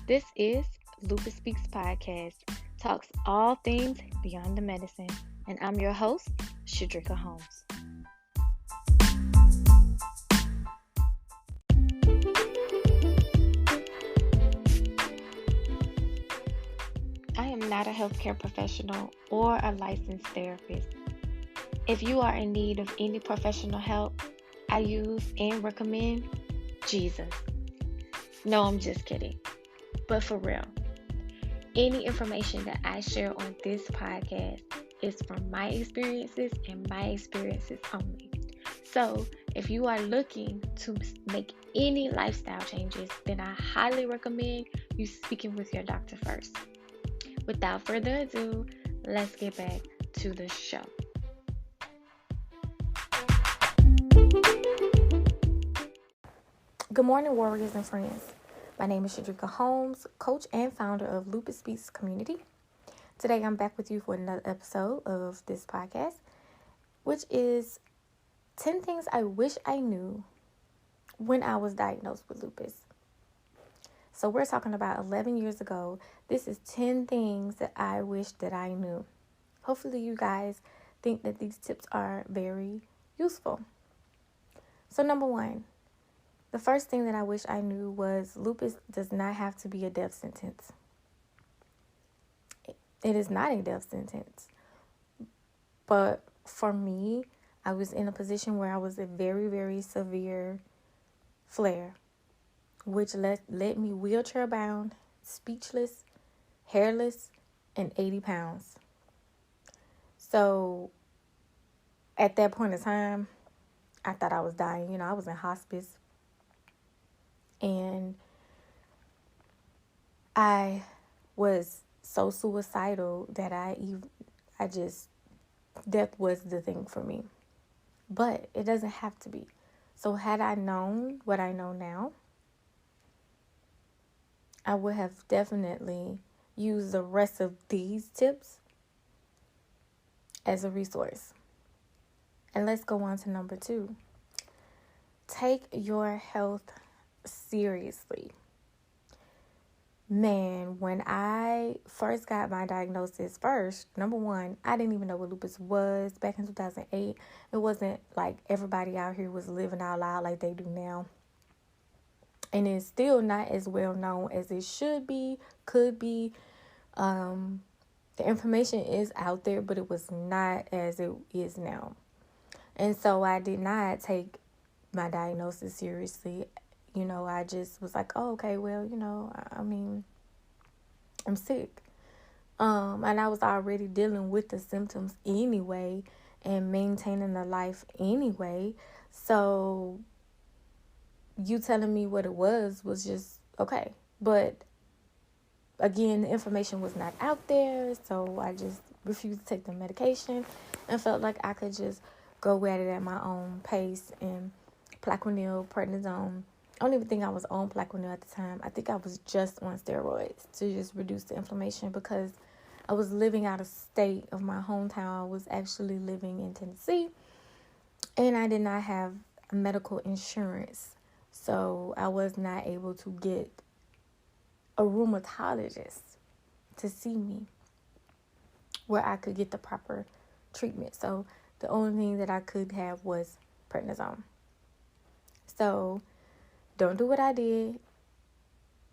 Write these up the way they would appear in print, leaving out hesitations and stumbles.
This is Lupus Speaks Podcast, talks all things beyond the medicine, and I'm your host, Shadrika Holmes. I am not a healthcare professional or a licensed therapist. If you are in need of any professional help, I use and recommend Jesus. No, I'm just kidding. But for real, any information that I share on this podcast is from my experiences and my experiences only. So if you are looking to make any lifestyle changes, then I highly recommend you speaking with your doctor first. Without further ado, let's get back to the show. Good morning, warriors and friends. My name is Shadrika Holmes, coach and founder of Lupus Speaks Community. Today I'm back with you for another episode of this podcast, which is 10 things I wish I knew when I was diagnosed with lupus. So we're talking about 11 years ago. This is 10 things that I wish that I knew. Hopefully you guys think that these tips are very useful. So number one, the first thing that I wish I knew was lupus does not have to be a death sentence. It is not a death sentence. But for me, I was in a position where I was a very, very severe flare, which led me wheelchair bound, speechless, hairless, and 80 pounds. So at that point in time, I thought I was dying. I was in hospice. And I was so suicidal that death was the thing for me. But it doesn't have to be. So had I known what I know now, I would have definitely used the rest of these tips as a resource. And let's go on to number 2. Take your health seriously. Man, when I first got my diagnosis number one, I didn't even know what lupus was back in 2008. It wasn't like everybody out here was living out loud like they do now. And it's still not as well known as it should be, could be. The information is out there, but it was not as it is now. And so I did not take my diagnosis seriously. I just was like, oh, okay, well, I'm sick. And I was already dealing with the symptoms anyway and maintaining a life anyway. So you telling me what it was just okay. But again, the information was not out there. So I just refused to take the medication and felt like I could just go at it at my own pace. And Plaquenil, prednisone, I don't even think I was on Plaquenil at the time. I think I was just on steroids to just reduce the inflammation because I was living out of state of my hometown. I was actually living in Tennessee, and I did not have medical insurance. So I was not able to get a rheumatologist to see me where I could get the proper treatment. So the only thing that I could have was prednisone. So don't do what I did,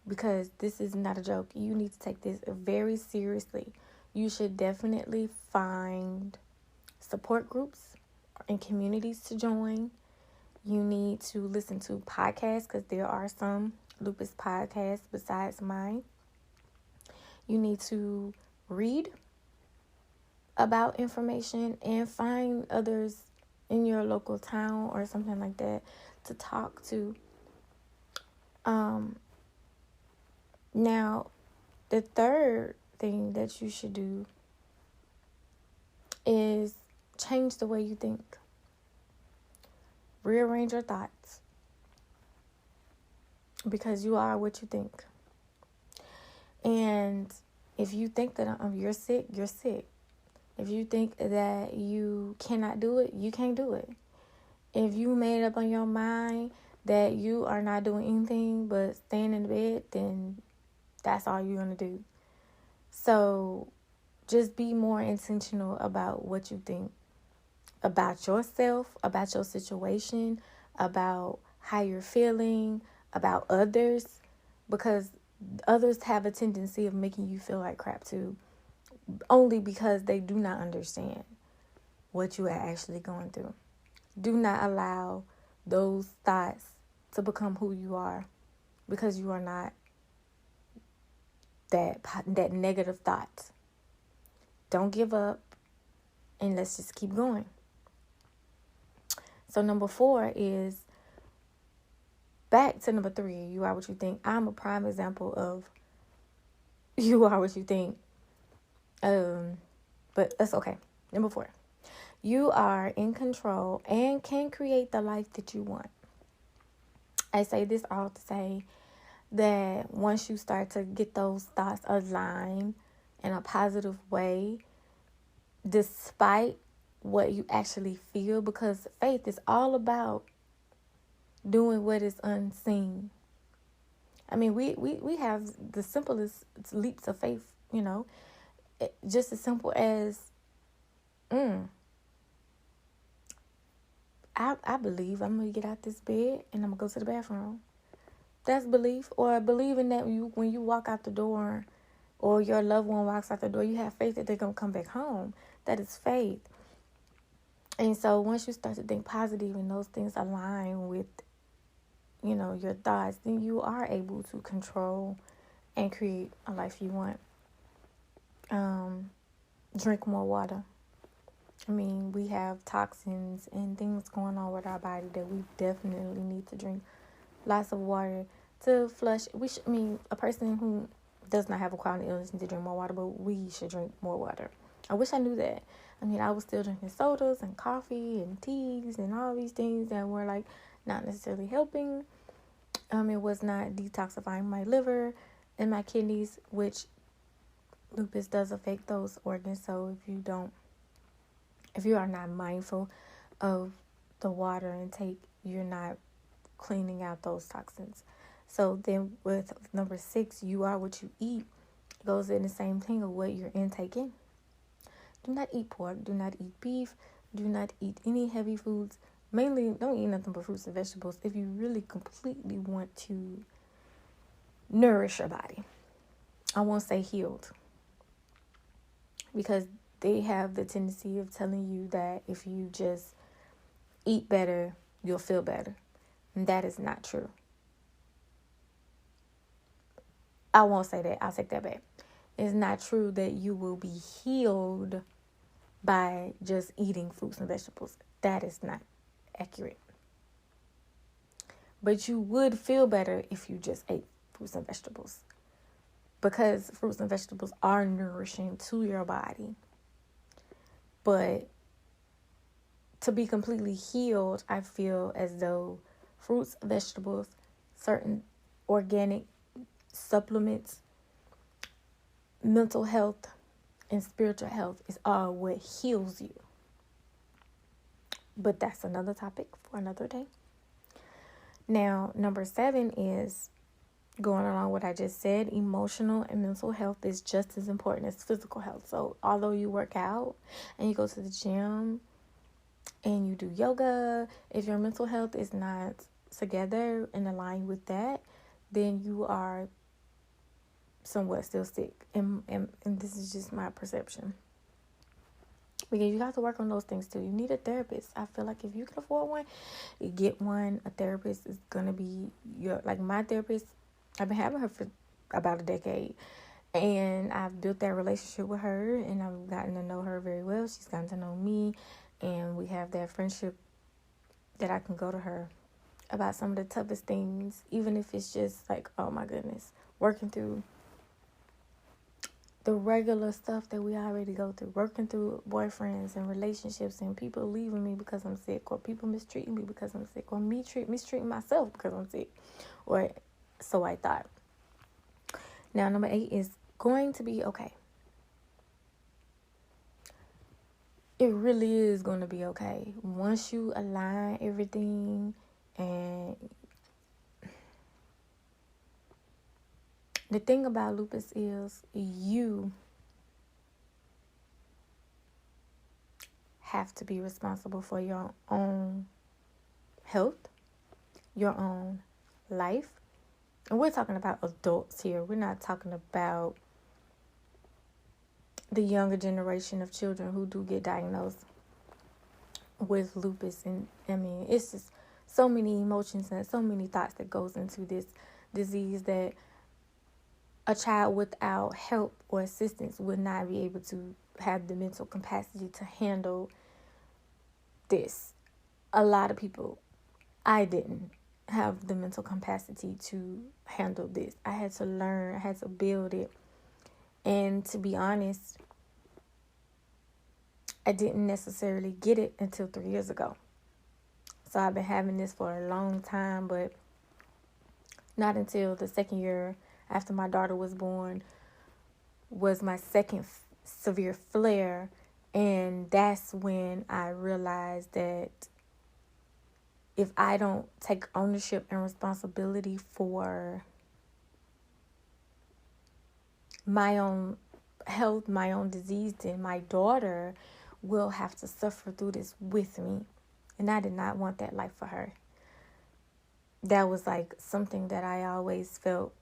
because this is not a joke. You need to take this very seriously. You should definitely find support groups and communities to join. You need to listen to podcasts, because there are some lupus podcasts besides mine. You need to read about information and find others in your local town or something like that to talk to. Now, the third thing that you should do is change the way you think. Rearrange your thoughts, because you are what you think. And if you think that you're sick, you're sick. If you think that you cannot do it, you can't do it. If you made up on your mind that you are not doing anything but staying in the bed, then That's all you're going to do. So just be more intentional about what you think about yourself, about your situation, about how you're feeling, about others, because others have a tendency of making you feel like crap too, only because they do not understand what you are actually going through. Do not allow those thoughts to become who you are, because you are not that negative thought. Don't give up, and let's just keep going. So number 4 is back to number 3. You are what you think. I'm a prime example of you are what you think. But that's okay. Number 4. You are in control and can create the life that you want. I say this all to say that once you start to get those thoughts aligned in a positive way, despite what you actually feel, because faith is all about doing what is unseen. I mean, we have the simplest leaps of faith, just as simple as, I believe I'm going to get out this bed and I'm going to go to the bathroom. That's belief. Or believing that when you walk out the door or your loved one walks out the door, you have faith that they're going to come back home. That is faith. And so once you start to think positive and those things align with, your thoughts, then you are able to control and create a life you want. Drink more water. I mean, we have toxins and things going on with our body that we definitely need to drink lots of water to flush. A person who does not have a chronic illness needs to drink more water, but we should drink more water. I wish I knew that. I was still drinking sodas and coffee and teas and all these things that were not necessarily helping. It was not detoxifying my liver and my kidneys, which lupus does affect those organs. So if you are not mindful of the water intake, you're not cleaning out those toxins. So then with number 6, you are what you eat, it goes in the same thing of what you're intaking. Do not eat pork. Do not eat beef. Do not eat any heavy foods. Mainly, don't eat nothing but fruits and vegetables if you really completely want to nourish your body. I won't say healed, because they have the tendency of telling you that if you just eat better, you'll feel better. And that is not true. I won't say that. I'll take that back. It's not true that you will be healed by just eating fruits and vegetables. That is not accurate. But you would feel better if you just ate fruits and vegetables, because fruits and vegetables are nourishing to your body. But to be completely healed, I feel as though fruits, vegetables, certain organic supplements, mental health, and spiritual health is all what heals you. But that's another topic for another day. Now, number 7 is going along with what I just said. Emotional and mental health is just as important as physical health. So although you work out and you go to the gym and you do yoga, if your mental health is not together and aligned with that, then you are somewhat still sick. And this is just my perception. Because you have to work on those things too. You need a therapist. I feel like if you can afford one, you get one. A therapist is going to be my therapist. I've been having her for about a decade. And I've built that relationship with her. And I've gotten to know her very well. She's gotten to know me. And we have that friendship that I can go to her about some of the toughest things. Even if it's just oh my goodness, working through the regular stuff that we already go through, working through boyfriends and relationships and people leaving me because I'm sick, or people mistreating me because I'm sick, or mistreating myself because I'm sick, or so I thought. Now, number 8 is going to be okay. It really is going to be okay. Once you align everything and The thing about lupus is you have to be responsible for your own health, your own life. And we're talking about adults here. We're not talking about the younger generation of children who do get diagnosed with lupus. And I mean, it's just so many emotions and so many thoughts that goes into this disease that a child without help or assistance would not be able to have the mental capacity to handle this. A lot of people, I didn't have the mental capacity to handle this. I had to learn, I had to build it. And to be honest, I didn't necessarily get it until 3 years ago. So I've been having this for a long time, but not until the second year after my daughter was born was my second severe flare. And that's when I realized that if I don't take ownership and responsibility for my own health, my own disease, then my daughter will have to suffer through this with me. And I did not want that life for her. That was like something that I always felt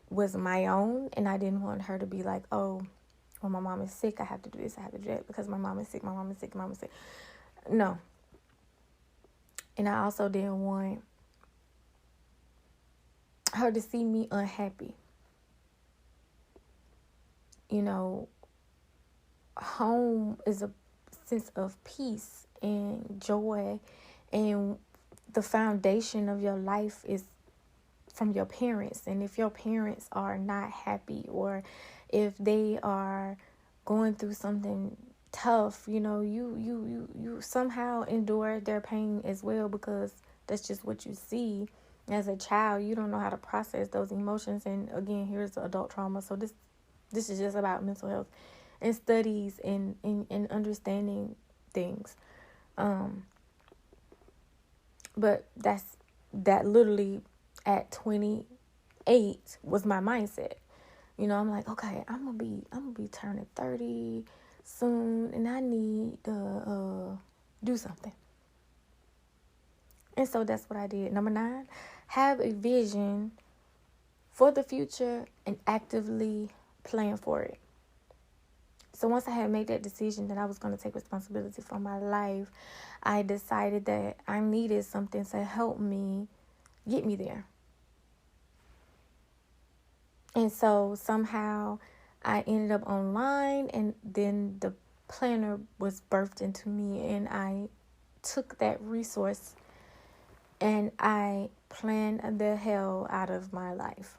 was my own. And I didn't want her to be like, oh, well, my mom is sick, I have to do this, I have to do that because my mom is sick, my mom is sick, my mom is sick. No. And I also didn't want her to see me unhappy. You know, home is a sense of peace and joy, and the foundation of your life is from your parents. And if your parents are not happy, or if they are going through something tough, you know, you somehow endure their pain as well, because that's just what you see. As a child, you don't know how to process those emotions. And again, here's the adult trauma. So this is just about mental health and studies and understanding things. But that literally at 28 was my mindset. You know, I'm like, okay, I'm gonna be turning 30 soon, and I need to do something. And so that's what I did. Number 9, have a vision for the future and actively plan for it. So once I had made that decision that I was going to take responsibility for my life, I decided that I needed something to help me get me there. And so somehow I ended up online, and then the planner was birthed into me, and I took that resource and I planned the hell out of my life.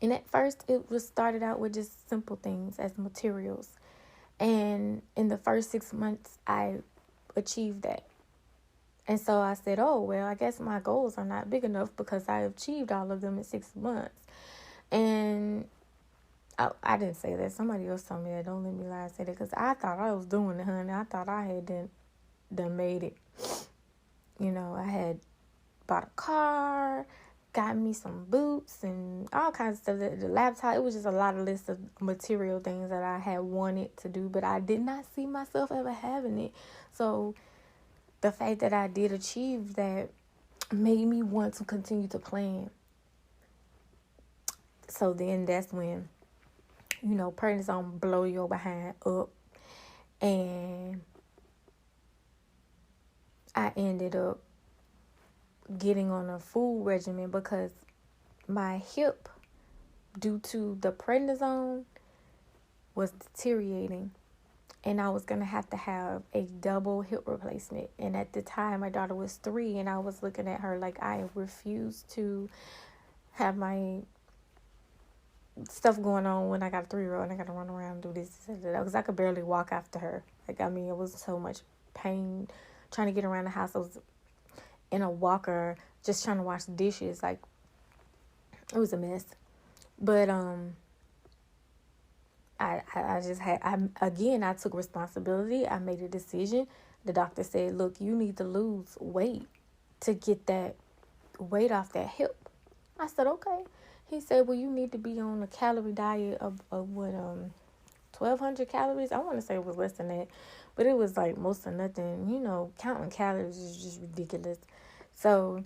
And at first it was started out with just simple things as materials. And in the first 6 months I achieved that. And so I said, oh, well, I guess my goals are not big enough because I achieved all of them in 6 months. And I didn't say that. Somebody else told me that. Don't let me lie and say that, because I thought I was doing it, honey. I thought I had done made it. You know, I had bought a car, got me some boots and all kinds of stuff. The laptop, it was just a lot of lists of material things that I had wanted to do, but I did not see myself ever having it. So the fact that I did achieve that made me want to continue to plan. So then that's when, you know, prednisone blow your behind up. And I ended up getting on a food regimen because my hip, due to the prednisone, was deteriorating. And I was going to have a double hip replacement. And at the time, my daughter was 3, and I was looking at her like I refused to have my stuff going on when I got a 3-year-old and I got to run around and do this, because I could barely walk after her. Like, I mean, it was so much pain trying to get around the house. I was in a walker just trying to wash the dishes. Like, it was a mess. But I just had, I took responsibility. I made a decision. The doctor said, look, you need to lose weight to get that weight off that hip. I said, okay. He said, well, you need to be on a calorie diet of what, 1,200 calories. I want to say it was less than that, but it was like most of nothing. Counting calories is just ridiculous. So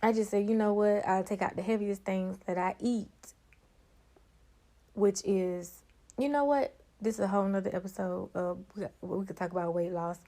I just said, you know what? I'll take out the heaviest things that I eat, which is, you know what? This is a whole nother episode of we could talk about weight loss,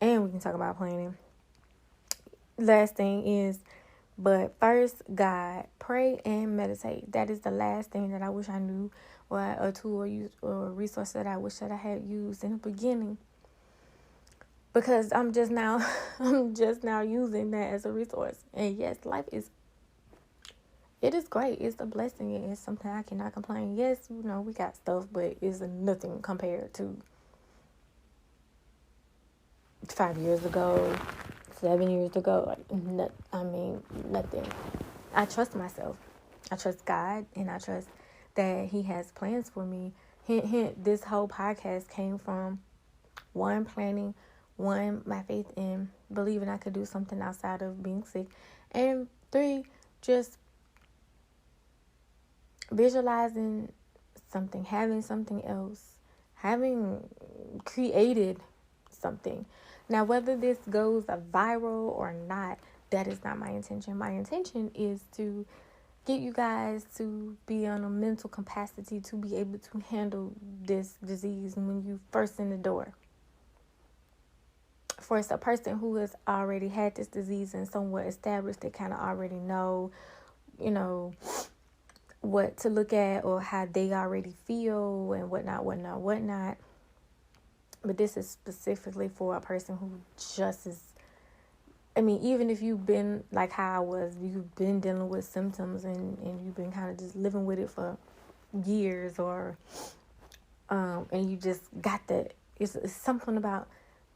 and we can talk about planning. Last thing is, but first, God, pray and meditate. That is the last thing that I wish I knew, or a tool or a resource that I wish that I had used in the beginning. Because I'm just now using that as a resource. And yes, life is great. It's a blessing. It's something I cannot complain. Yes, we got stuff, but it's nothing compared to 5 years ago, 7 years ago. Nothing. I trust myself. I trust God, and I trust that He has plans for me. Hint, this whole podcast came from 1, planning, 1, my faith in believing I could do something outside of being sick, and 3, just visualizing something, having something else, having created something. Now, whether this goes viral or not, that is not my intention. My intention is to get you guys to be on a mental capacity to be able to handle this disease when you first in the door. For a person who has already had this disease and somewhat established, they kind of already know, what to look at or how they already feel and whatnot. But this is specifically for a person who just is, even if you've been like how I was, you've been dealing with symptoms and you've been kind of just living with it for years, or and you just got that. It's something about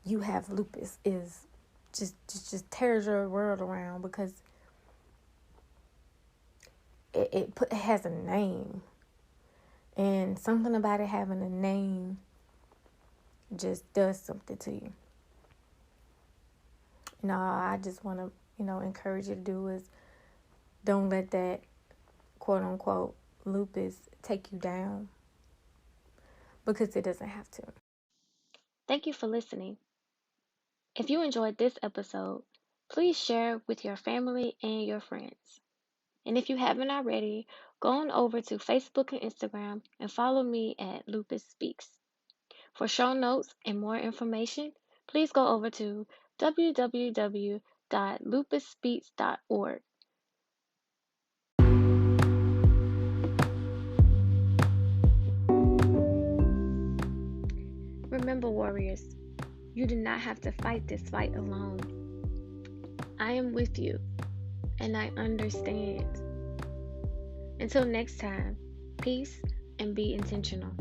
you have lupus is just tears your world around, because it has a name, and something about it having a name just does something to you. I just want to, encourage you to do is don't let that quote unquote lupus take you down, because it doesn't have to. Thank you for listening. If you enjoyed this episode, please share with your family and your friends. And if you haven't already, go on over to Facebook and Instagram and follow me at Lupus Speaks. For show notes and more information, please go over to www.lupusspeaks.org. Remember, warriors, you do not have to fight this fight alone. I am with you, and I understand. Until next time, peace and be intentional.